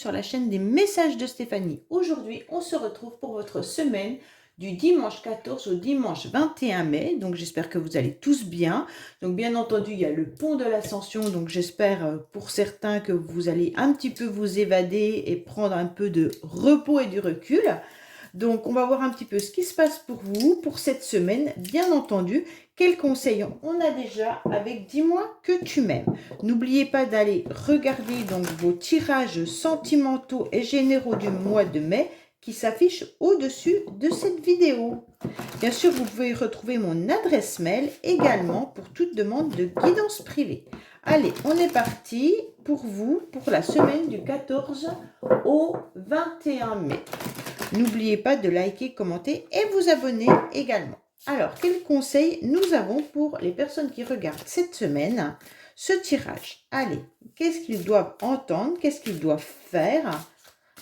sur la chaîne des messages de Stéphanie. Aujourd'hui, on se retrouve pour votre semaine du dimanche 14 au dimanche 21 mai. Donc, j'espère que vous allez tous bien. Donc, bien entendu, il y a le pont de l'Ascension. Donc, j'espère pour certains que vous allez un petit peu vous évader et prendre un peu de repos et du recul. Donc, on va voir un petit peu ce qui se passe pour vous pour cette semaine. Bien entendu, quels conseils on a déjà avec Dis-moi que tu m'aimes. N'oubliez pas d'aller regarder donc vos tirages sentimentaux et généraux du mois de mai qui s'affichent au-dessus de cette vidéo. Bien sûr, vous pouvez retrouver mon adresse mail également pour toute demande de guidance privée. Allez, on est parti pour vous pour la semaine du 14 au 21 mai. N'oubliez pas de liker, commenter et vous abonner également. Alors, quels conseils nous avons pour les personnes qui regardent cette semaine ce tirage? Allez, qu'est-ce qu'ils doivent entendre? Qu'est-ce qu'ils doivent faire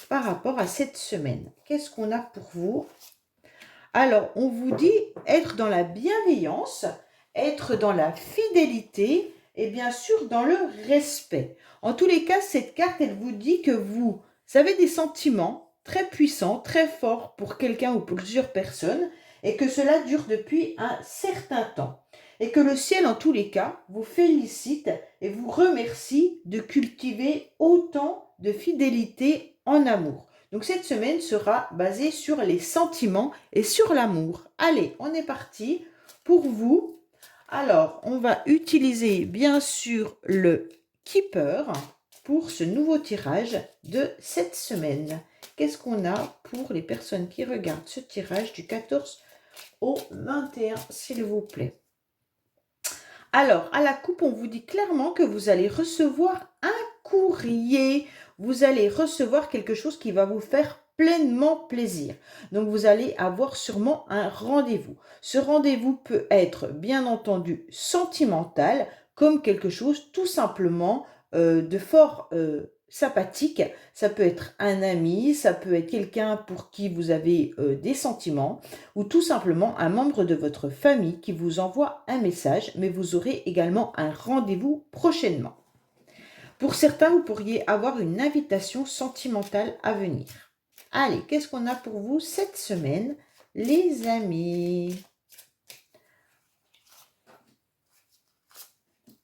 par rapport à cette semaine? Qu'est-ce qu'on a pour vous? Alors, on vous dit être dans la bienveillance, être dans la fidélité et bien sûr dans le respect. En tous les cas, cette carte, elle vous dit que vous avez des sentiments très puissants, très forts pour quelqu'un ou pour plusieurs personnes et que cela dure depuis un certain temps. Et que le ciel, en tous les cas, vous félicite et vous remercie de cultiver autant de fidélité en amour. Donc cette semaine sera basée sur les sentiments et sur l'amour. Allez, on est parti pour vous. Alors, on va utiliser bien sûr le Keeper pour ce nouveau tirage de cette semaine. Qu'est-ce qu'on a pour les personnes qui regardent ce tirage du 14 au 21, s'il vous plaît? Alors, à la coupe, on vous dit clairement que vous allez recevoir un courrier. Vous allez recevoir quelque chose qui va vous faire pleinement plaisir. Donc, vous allez avoir sûrement un rendez-vous. Ce rendez-vous peut être, bien entendu, sentimental, comme quelque chose tout simplement de fort sympathique. Ça peut être un ami, ça peut être quelqu'un pour qui vous avez des sentiments, ou tout simplement un membre de votre famille qui vous envoie un message, mais vous aurez également un rendez-vous prochainement. Pour certains, vous pourriez avoir une invitation sentimentale à venir. Allez, qu'est-ce qu'on a pour vous cette semaine, les amis?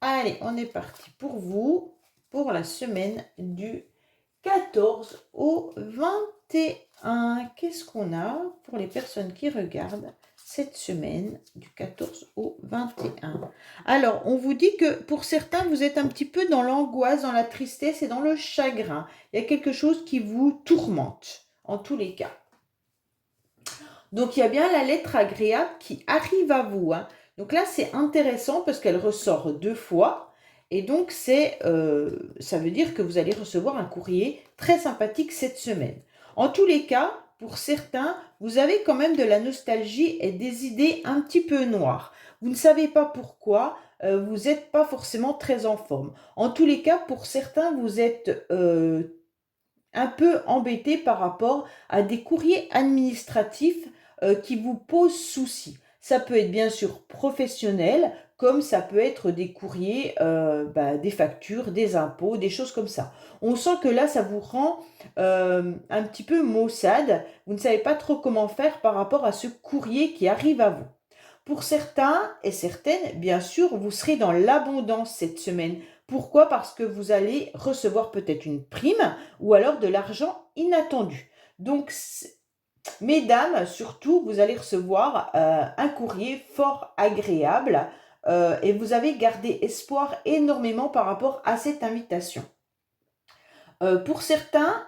Allez, on est parti pour vous, pour la semaine du 14 au 21. Qu'est-ce qu'on a pour les personnes qui regardent cette semaine du 14 au 21? Alors, on vous dit que pour certains, vous êtes un petit peu dans l'angoisse, dans la tristesse et dans le chagrin. Il y a quelque chose qui vous tourmente, en tous les cas. Donc, il y a bien la lettre agréable qui arrive à vous. Donc là, c'est intéressant parce qu'elle ressort 2 fois. Et donc, ça veut dire que vous allez recevoir un courrier très sympathique cette semaine. En tous les cas, pour certains, vous avez quand même de la nostalgie et des idées un petit peu noires. Vous ne savez pas pourquoi, vous n'êtes pas forcément très en forme. En tous les cas, pour certains, vous êtes un peu embêté par rapport à des courriers administratifs qui vous posent souci. Ça peut être bien sûr professionnel, comme ça peut être des courriers, des factures, des impôts, des choses comme ça. On sent que là, ça vous rend un petit peu maussade. Vous ne savez pas trop comment faire par rapport à ce courrier qui arrive à vous. Pour certains et certaines, bien sûr, vous serez dans l'abondance cette semaine. Pourquoi? Parce que vous allez recevoir peut-être une prime ou alors de l'argent inattendu. Donc, mesdames, surtout, vous allez recevoir un courrier fort agréable et vous avez gardé espoir énormément par rapport à cette invitation. Pour certains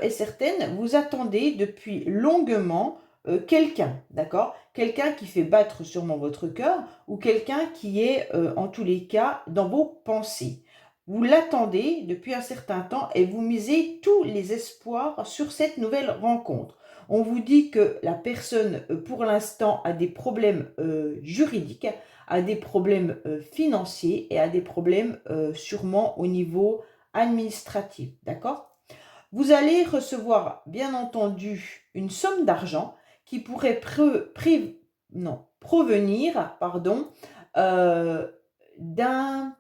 et certaines, vous attendez depuis longuement quelqu'un, d'accord? Quelqu'un qui fait battre sûrement votre cœur ou quelqu'un qui est en tous les cas dans vos pensées. Vous l'attendez depuis un certain temps et vous misez tous les espoirs sur cette nouvelle rencontre. On vous dit que la personne, pour l'instant, a des problèmes juridiques, a des problèmes financiers et a des problèmes sûrement au niveau administratif, d'accord? Vous allez recevoir, bien entendu, une somme d'argent qui pourrait provenir d'un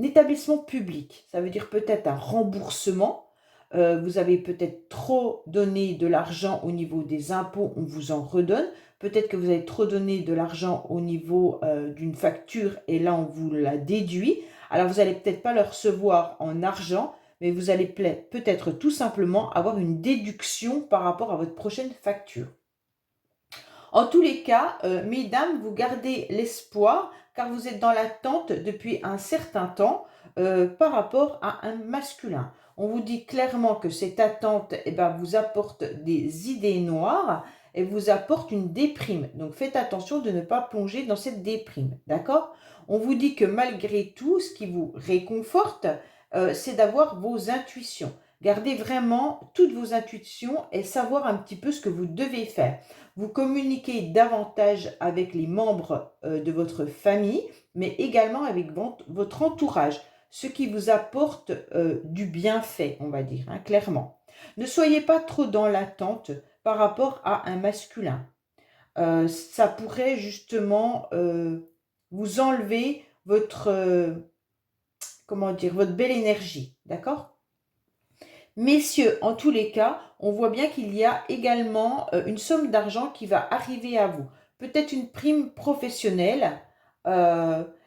établissement public. Ça veut dire peut-être un remboursement vous avez peut-être trop donné de l'argent au niveau des impôts, on vous en redonne. Peut-être que vous avez trop donné de l'argent au niveau d'une facture et là, on vous la déduit. Alors, vous n'allez peut-être pas le recevoir en argent, mais vous allez peut-être tout simplement avoir une déduction par rapport à votre prochaine facture. En tous les cas, mesdames, vous gardez l'espoir car vous êtes dans l'attente depuis un certain temps par rapport à un masculin. On vous dit clairement que cette attente vous apporte des idées noires et vous apporte une déprime. Donc faites attention de ne pas plonger dans cette déprime, d'accord? On vous dit que malgré tout, ce qui vous réconforte, c'est d'avoir vos intuitions. Gardez vraiment toutes vos intuitions et savoir un petit peu ce que vous devez faire. Vous communiquez davantage avec les membres de votre famille, mais également avec votre entourage, ce qui vous apporte du bienfait, on va dire, hein, clairement. Ne soyez pas trop dans l'attente par rapport à un masculin. Ça pourrait justement vous enlever votre, comment dire, votre belle énergie, d'accord ? Messieurs, en tous les cas, on voit bien qu'il y a également une somme d'argent qui va arriver à vous. Peut-être une prime professionnelle.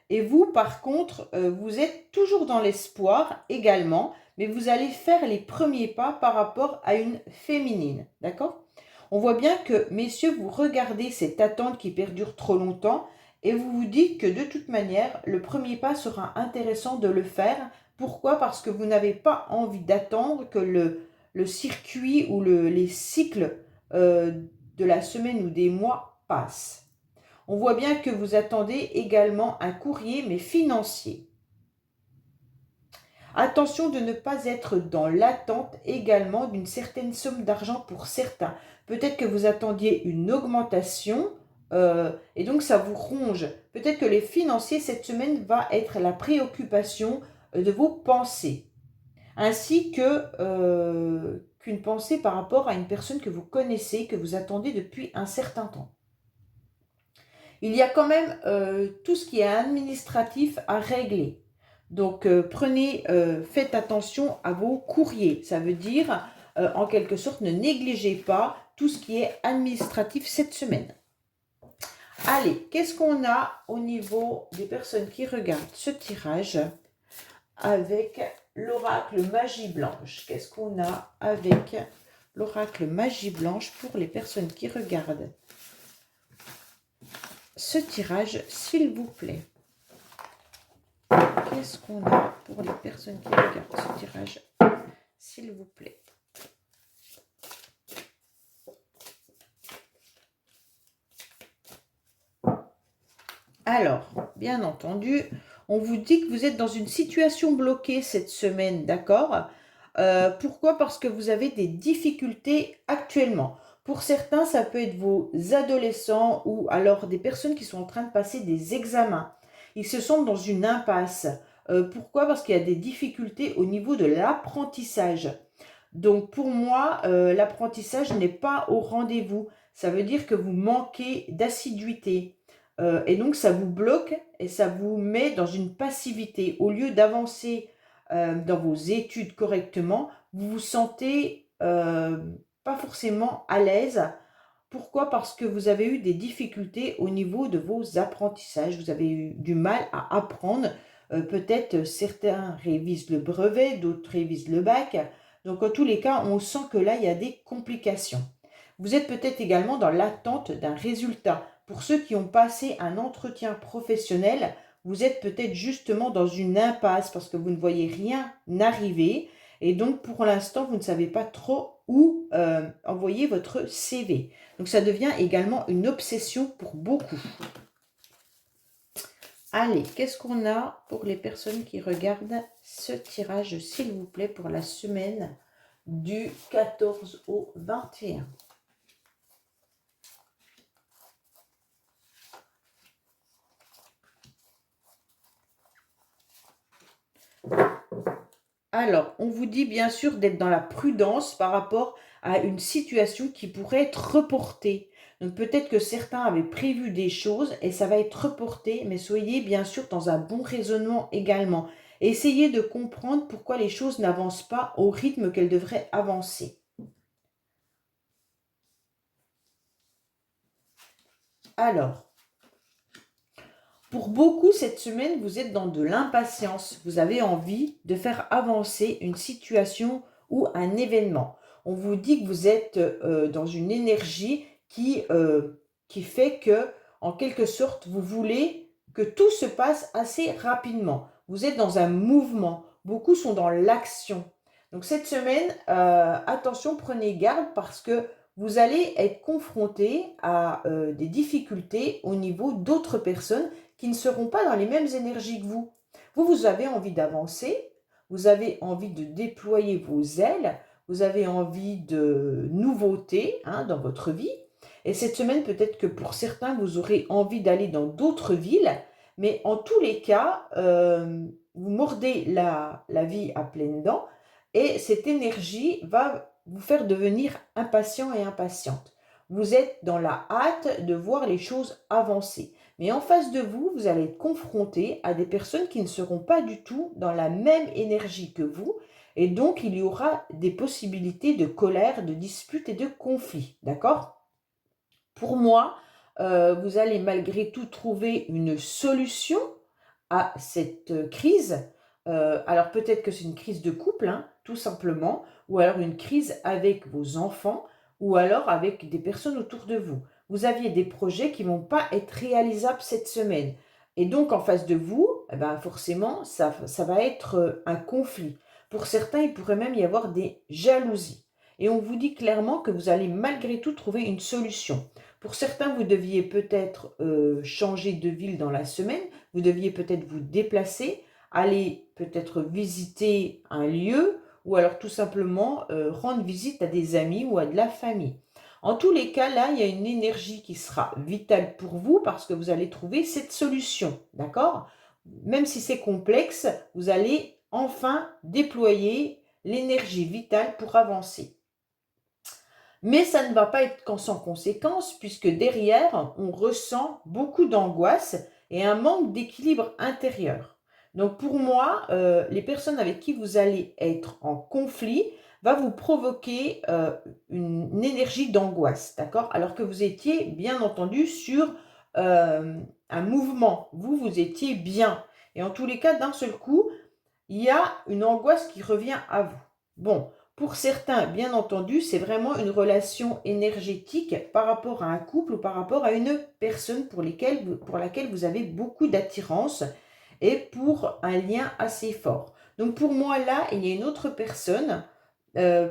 Et vous, par contre, vous êtes toujours dans l'espoir également, mais vous allez faire les premiers pas par rapport à une féminine. D'accord ? On voit bien que, messieurs, vous regardez cette attente qui perdure trop longtemps et vous vous dites que de toute manière, le premier pas sera intéressant de le faire. Pourquoi? Parce que vous n'avez pas envie d'attendre que le circuit ou les cycles de la semaine ou des mois passent. On voit bien que vous attendez également un courrier, mais financier. Attention de ne pas être dans l'attente également d'une certaine somme d'argent pour certains. Peut-être que vous attendiez une augmentation et donc ça vous ronge. Peut-être que les financiers cette semaine va être la préoccupation de vos pensées, ainsi qu'une pensée par rapport à une personne que vous connaissez, que vous attendez depuis un certain temps. Il y a quand même tout ce qui est administratif à régler. Donc, faites attention à vos courriers. Ça veut dire, en quelque sorte, ne négligez pas tout ce qui est administratif cette semaine. Allez, qu'est-ce qu'on a au niveau des personnes qui regardent ce tirage avec l'oracle Magie Blanche? Qu'est-ce qu'on a avec l'oracle Magie Blanche pour les personnes qui regardent ce tirage, s'il vous plaît? Qu'est-ce qu'on a pour les personnes qui regardent ce tirage, s'il vous plaît? Alors, bien entendu, on vous dit que vous êtes dans une situation bloquée cette semaine, d'accord? Pourquoi? Parce que vous avez des difficultés actuellement. Pour certains, ça peut être vos adolescents ou alors des personnes qui sont en train de passer des examens. Ils se sentent dans une impasse. Pourquoi? Parce qu'il y a des difficultés au niveau de l'apprentissage. Donc pour moi, l'apprentissage n'est pas au rendez-vous. Ça veut dire que vous manquez d'assiduité. Et donc ça vous bloque et ça vous met dans une passivité. Au lieu d'avancer dans vos études correctement, vous vous sentez pas forcément à l'aise. Pourquoi? Parce que vous avez eu des difficultés au niveau de vos apprentissages. Vous avez eu du mal à apprendre. Peut-être certains révisent le brevet, d'autres révisent le bac. Donc en tous les cas, on sent que là, il y a des complications. Vous êtes peut-être également dans l'attente d'un résultat. Pour ceux qui ont passé un entretien professionnel, vous êtes peut-être justement dans une impasse parce que vous ne voyez rien arriver. Et donc, pour l'instant, vous ne savez pas trop où envoyer votre CV. Donc, ça devient également une obsession pour beaucoup. Allez, qu'est-ce qu'on a pour les personnes qui regardent ce tirage, s'il vous plaît, pour la semaine du 14 au 21? Alors, on vous dit bien sûr d'être dans la prudence par rapport à une situation qui pourrait être reportée. Donc peut-être que certains avaient prévu des choses et ça va être reporté, mais soyez bien sûr dans un bon raisonnement également. Essayez de comprendre pourquoi les choses n'avancent pas au rythme qu'elles devraient avancer. Alors, pour beaucoup, cette semaine, vous êtes dans de l'impatience. Vous avez envie de faire avancer une situation ou un événement. On vous dit que vous êtes dans une énergie qui fait que, en quelque sorte, vous voulez que tout se passe assez rapidement. Vous êtes dans un mouvement. Beaucoup sont dans l'action. Donc cette semaine, attention, prenez garde parce que vous allez être confronté à des difficultés au niveau d'autres personnes qui ne seront pas dans les mêmes énergies que vous. Vous avez envie d'avancer, vous avez envie de déployer vos ailes, vous avez envie de nouveautés dans votre vie. Et cette semaine, peut-être que pour certains, vous aurez envie d'aller dans d'autres villes, mais en tous les cas, vous mordez la vie à pleines dents et cette énergie va vous faire devenir impatient et impatiente. Vous êtes dans la hâte de voir les choses avancer. Mais en face de vous, vous allez être confronté à des personnes qui ne seront pas du tout dans la même énergie que vous. Et donc, il y aura des possibilités de colère, de disputes et de conflits. D'accord? Pour moi, vous allez malgré tout trouver une solution à cette crise. Alors peut-être que c'est une crise de couple, tout simplement, ou alors une crise avec vos enfants, ou alors avec des personnes autour de vous. Vous aviez des projets qui ne vont pas être réalisables cette semaine. Et donc en face de vous, forcément, ça va être un conflit. Pour certains, il pourrait même y avoir des jalousies. Et on vous dit clairement que vous allez malgré tout trouver une solution. Pour certains, vous deviez peut-être changer de ville dans la semaine, vous deviez peut-être vous déplacer, aller peut-être visiter un lieu ou alors tout simplement rendre visite à des amis ou à de la famille. En tous les cas, là, il y a une énergie qui sera vitale pour vous parce que vous allez trouver cette solution, d'accord? Même si c'est complexe, vous allez enfin déployer l'énergie vitale pour avancer. Mais ça ne va pas être qu'en sans conséquence, puisque derrière, on ressent beaucoup d'angoisse et un manque d'équilibre intérieur. Donc pour moi, les personnes avec qui vous allez être en conflit va vous provoquer une énergie d'angoisse, d'accord? Alors que vous étiez bien entendu sur un mouvement, vous étiez bien. Et en tous les cas, d'un seul coup, il y a une angoisse qui revient à vous. Bon, pour certains, bien entendu, c'est vraiment une relation énergétique par rapport à un couple ou par rapport à une personne pour laquelle vous avez beaucoup d'attirance et pour un lien assez fort. Donc pour moi, là, il y a une autre personne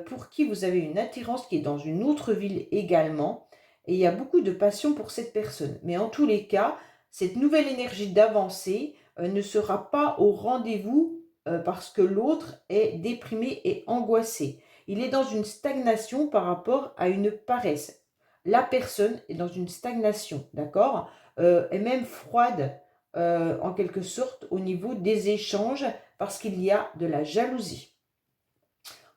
pour qui vous avez une attirance qui est dans une autre ville également. Et il y a beaucoup de passion pour cette personne. Mais en tous les cas, cette nouvelle énergie d'avancée ne sera pas au rendez-vous parce que l'autre est déprimé et angoissé. Il est dans une stagnation par rapport à une paresse. La personne est dans une stagnation, d'accord? Est même froide en quelque sorte au niveau des échanges parce qu'il y a de la jalousie.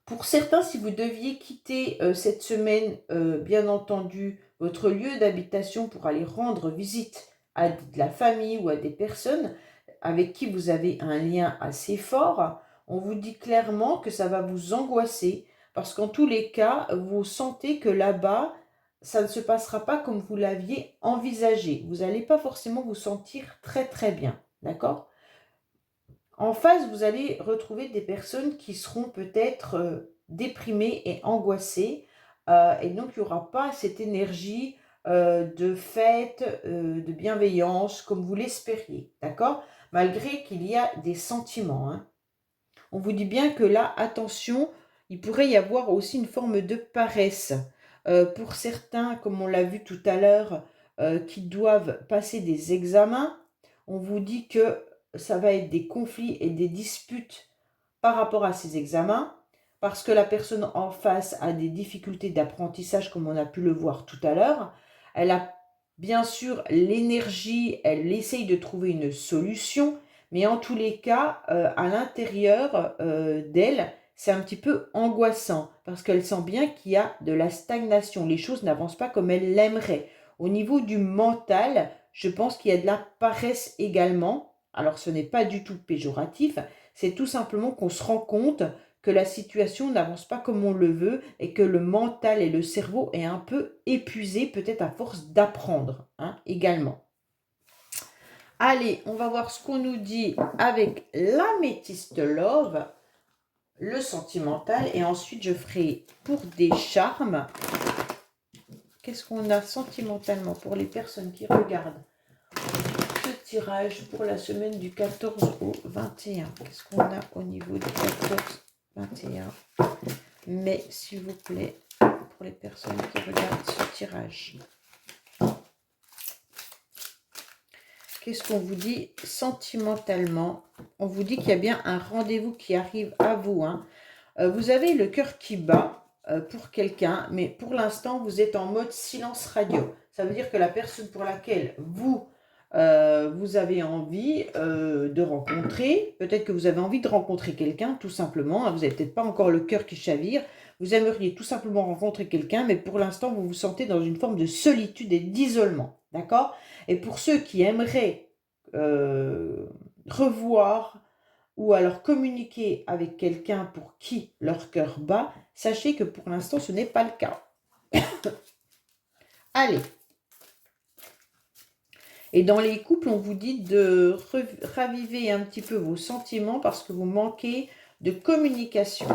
Pour certains, si vous deviez quitter cette semaine, bien entendu, votre lieu d'habitation pour aller rendre visite à de la famille ou à des personnes avec qui vous avez un lien assez fort, on vous dit clairement que ça va vous angoisser parce qu'en tous les cas, vous sentez que là-bas, ça ne se passera pas comme vous l'aviez envisagé. Vous n'allez pas forcément vous sentir très très bien, d'accord? En face, vous allez retrouver des personnes qui seront peut-être déprimées et angoissées. Et donc, il n'y aura pas cette énergie de fête, de bienveillance, comme vous l'espériez. D'accord? Malgré qu'il y a des sentiments. On vous dit bien que là, attention, il pourrait y avoir aussi une forme de paresse. Pour certains, comme on l'a vu tout à l'heure, qui doivent passer des examens, on vous dit que ça va être des conflits et des disputes par rapport à ces examens, parce que la personne en face a des difficultés d'apprentissage, comme on a pu le voir tout à l'heure. Elle a bien sûr l'énergie, elle essaye de trouver une solution, mais en tous les cas, à l'intérieur d'elle, c'est un petit peu angoissant, parce qu'elle sent bien qu'il y a de la stagnation. Les choses n'avancent pas comme elle l'aimerait. Au niveau du mental, je pense qu'il y a de la paresse également. Alors, ce n'est pas du tout péjoratif, c'est tout simplement qu'on se rend compte que la situation n'avance pas comme on le veut et que le mental et le cerveau est un peu épuisé, peut-être à force d'apprendre, hein, également. Allez, on va voir ce qu'on nous dit avec l'améthyste love, le sentimental, et ensuite je ferai pour des charmes. Qu'est-ce qu'on a sentimentalement pour les personnes qui regardent ce tirage pour la semaine du 14 au 21? Qu'est-ce qu'on a au niveau du 14-21 mai, s'il vous plaît, pour les personnes qui regardent ce tirage? Qu'est-ce qu'on vous dit sentimentalement? On vous dit qu'il y a bien un rendez-vous qui arrive à vous, hein. Vous avez le cœur qui bat pour quelqu'un, mais pour l'instant, vous êtes en mode silence radio. Ça veut dire que la personne pour laquelle vous avez envie de rencontrer, peut-être que vous avez envie de rencontrer quelqu'un, tout simplement, hein, vous n'avez peut-être pas encore le cœur qui chavire, vous aimeriez tout simplement rencontrer quelqu'un, mais pour l'instant, vous vous sentez dans une forme de solitude et d'isolement, d'accord? Et pour ceux qui aimeraient revoir ou alors communiquer avec quelqu'un pour qui leur cœur bat, sachez que pour l'instant, ce n'est pas le cas. Allez. Et dans les couples, on vous dit de raviver un petit peu vos sentiments parce que vous manquez de communication.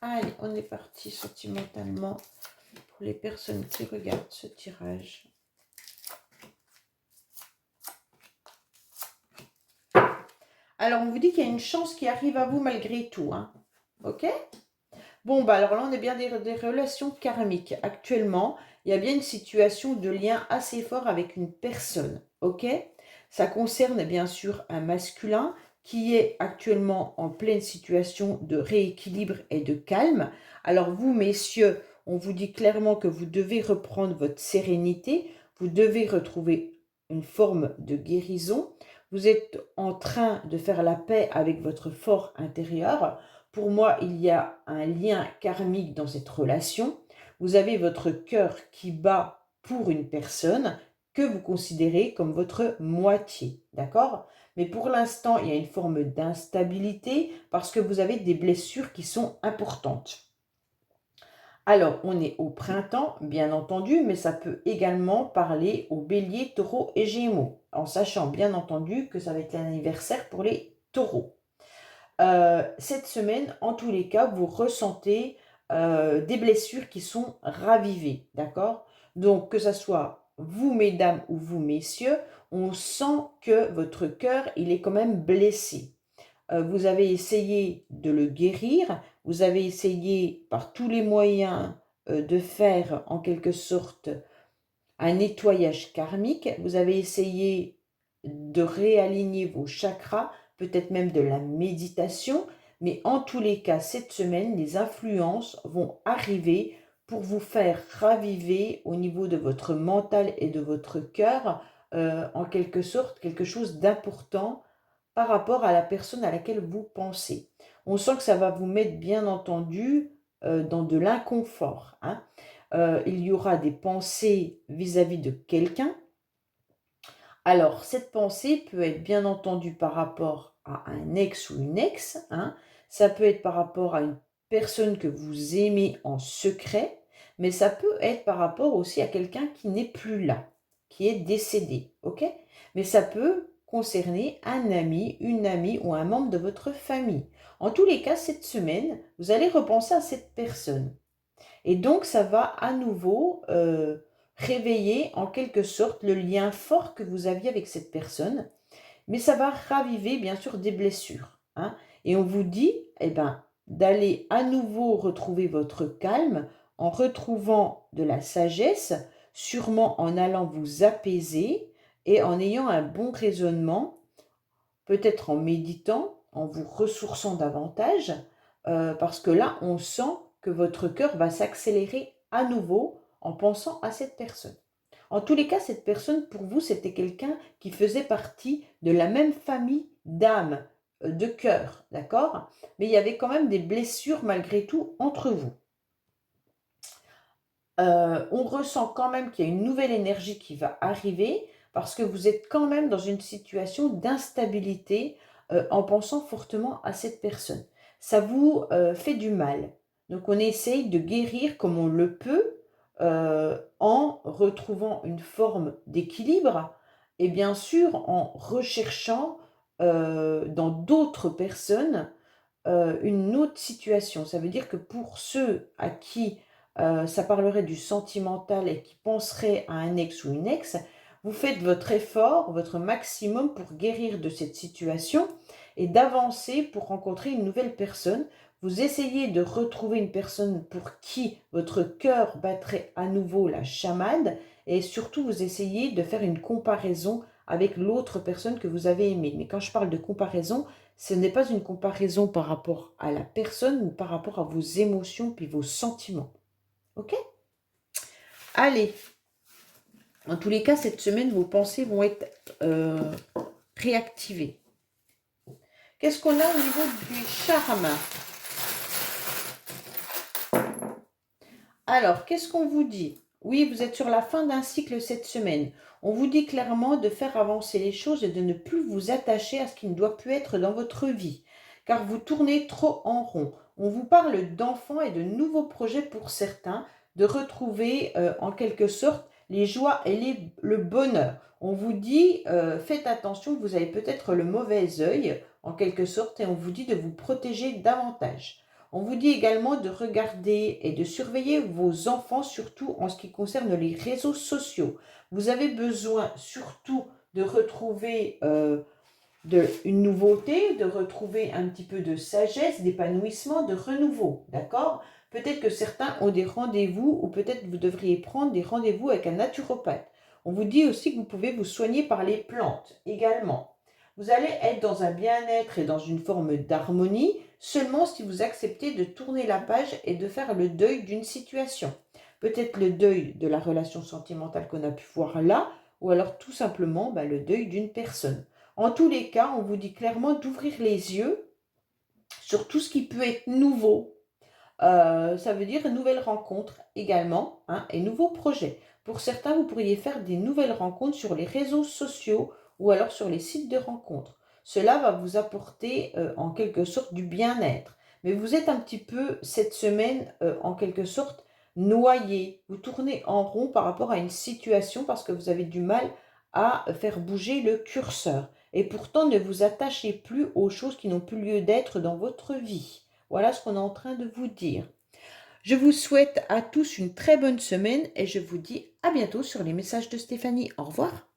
Allez, on est parti sentimentalement pour les personnes qui regardent ce tirage. Alors, on vous dit qu'il y a une chance qui arrive à vous malgré tout, hein. Ok? Bon, bah alors là, on est bien des relations karmiques. Actuellement, il y a bien une situation de lien assez fort avec une personne, ok? Ça concerne bien sûr un masculin qui est actuellement en pleine situation de rééquilibre et de calme. Alors vous, messieurs, on vous dit clairement que vous devez reprendre votre sérénité, vous devez retrouver une forme de guérison. Vous êtes en train de faire la paix avec votre fort intérieur. Pour moi, il y a un lien karmique dans cette relation. Vous avez votre cœur qui bat pour une personne que vous considérez comme votre moitié, d'accord? Mais pour l'instant, il y a une forme d'instabilité parce que vous avez des blessures qui sont importantes. Alors, on est au printemps, bien entendu, mais ça peut également parler aux béliers, taureaux et gémeaux, en sachant bien entendu que ça va être l'anniversaire pour les taureaux. Cette semaine, en tous les cas, vous ressentez des blessures qui sont ravivées, d'accord? Donc, que ce soit vous, mesdames, ou vous, messieurs, on sent que votre cœur, il est quand même blessé. Vous avez essayé de le guérir, vous avez essayé par tous les moyens de faire en quelque sorte un nettoyage karmique, vous avez essayé de réaligner vos chakras, peut-être même de la méditation, mais en tous les cas, cette semaine, les influences vont arriver pour vous faire raviver au niveau de votre mental et de votre cœur, en quelque sorte, quelque chose d'important par rapport à la personne à laquelle vous pensez. On sent que ça va vous mettre, bien entendu, dans de l'inconfort, hein. Il y aura des pensées vis-à-vis de quelqu'un. Alors, cette pensée peut être bien entendu par rapport à un ex ou une ex, hein. Ça peut être par rapport à une personne que vous aimez en secret, mais ça peut être par rapport aussi à quelqu'un qui n'est plus là, qui est décédé, ok? Mais ça peut concerner un ami, une amie ou un membre de votre famille. En tous les cas, cette semaine, vous allez repenser à cette personne. Et donc, ça va à nouveau réveiller en quelque sorte le lien fort que vous aviez avec cette personne, mais ça va raviver bien sûr des blessures, hein. Et on vous dit d'aller à nouveau retrouver votre calme en retrouvant de la sagesse, sûrement en allant vous apaiser et en ayant un bon raisonnement, peut-être en méditant, en vous ressourçant davantage, parce que là, on sent que votre cœur va s'accélérer à nouveau en pensant à cette personne. En tous les cas, cette personne, pour vous, c'était quelqu'un qui faisait partie de la même famille d'âme, de cœur, d'accord? Mais il y avait quand même des blessures malgré tout entre vous. On ressent quand même qu'il y a une nouvelle énergie qui va arriver parce que vous êtes quand même dans une situation d'instabilité en pensant fortement à cette personne. Ça vous fait du mal. Donc on essaye de guérir comme on le peut en retrouvant une forme d'équilibre et bien sûr en recherchant dans d'autres personnes une autre situation. Ça veut dire que pour ceux à qui ça parlerait du sentimental et qui penseraient à un ex ou une ex, vous faites votre effort, votre maximum pour guérir de cette situation et d'avancer pour rencontrer une nouvelle personne. Vous essayez de retrouver une personne pour qui votre cœur battrait à nouveau la chamade et surtout vous essayez de faire une comparaison avec l'autre personne que vous avez aimée. Mais quand je parle de comparaison, ce n'est pas une comparaison par rapport à la personne, mais par rapport à vos émotions puis vos sentiments. Ok? Allez, en tous les cas, cette semaine, vos pensées vont être réactivées. Qu'est-ce qu'on a au niveau du charme? Alors, qu'est-ce qu'on vous dit? Oui, vous êtes sur la fin d'un cycle cette semaine. On vous dit clairement de faire avancer les choses et de ne plus vous attacher à ce qui ne doit plus être dans votre vie, car vous tournez trop en rond. On vous parle d'enfants et de nouveaux projets pour certains, de retrouver en quelque sorte les joies et le bonheur. On vous dit, faites attention, vous avez peut-être le mauvais œil en quelque sorte, et on vous dit de vous protéger davantage. On vous dit également de regarder et de surveiller vos enfants, surtout en ce qui concerne les réseaux sociaux. Vous avez besoin surtout de retrouver une nouveauté, de retrouver un petit peu de sagesse, d'épanouissement, de renouveau, d'accord? Peut-être que certains ont des rendez-vous ou peut-être vous devriez prendre des rendez-vous avec un naturopathe. On vous dit aussi que vous pouvez vous soigner par les plantes également. Vous allez être dans un bien-être et dans une forme d'harmonie seulement si vous acceptez de tourner la page et de faire le deuil d'une situation. Peut-être le deuil de la relation sentimentale qu'on a pu voir là, ou alors tout simplement le deuil d'une personne. En tous les cas, on vous dit clairement d'ouvrir les yeux sur tout ce qui peut être nouveau. Ça veut dire nouvelles rencontres également et nouveaux projets. Pour certains, vous pourriez faire des nouvelles rencontres sur les réseaux sociaux ou alors sur les sites de rencontres. Cela va vous apporter en quelque sorte du bien-être. Mais vous êtes un petit peu cette semaine en quelque sorte noyé. Vous tournez en rond par rapport à une situation parce que vous avez du mal à faire bouger le curseur. Et pourtant, ne vous attachez plus aux choses qui n'ont plus lieu d'être dans votre vie. Voilà ce qu'on est en train de vous dire. Je vous souhaite à tous une très bonne semaine et je vous dis à bientôt sur les messages de Stéphanie. Au revoir.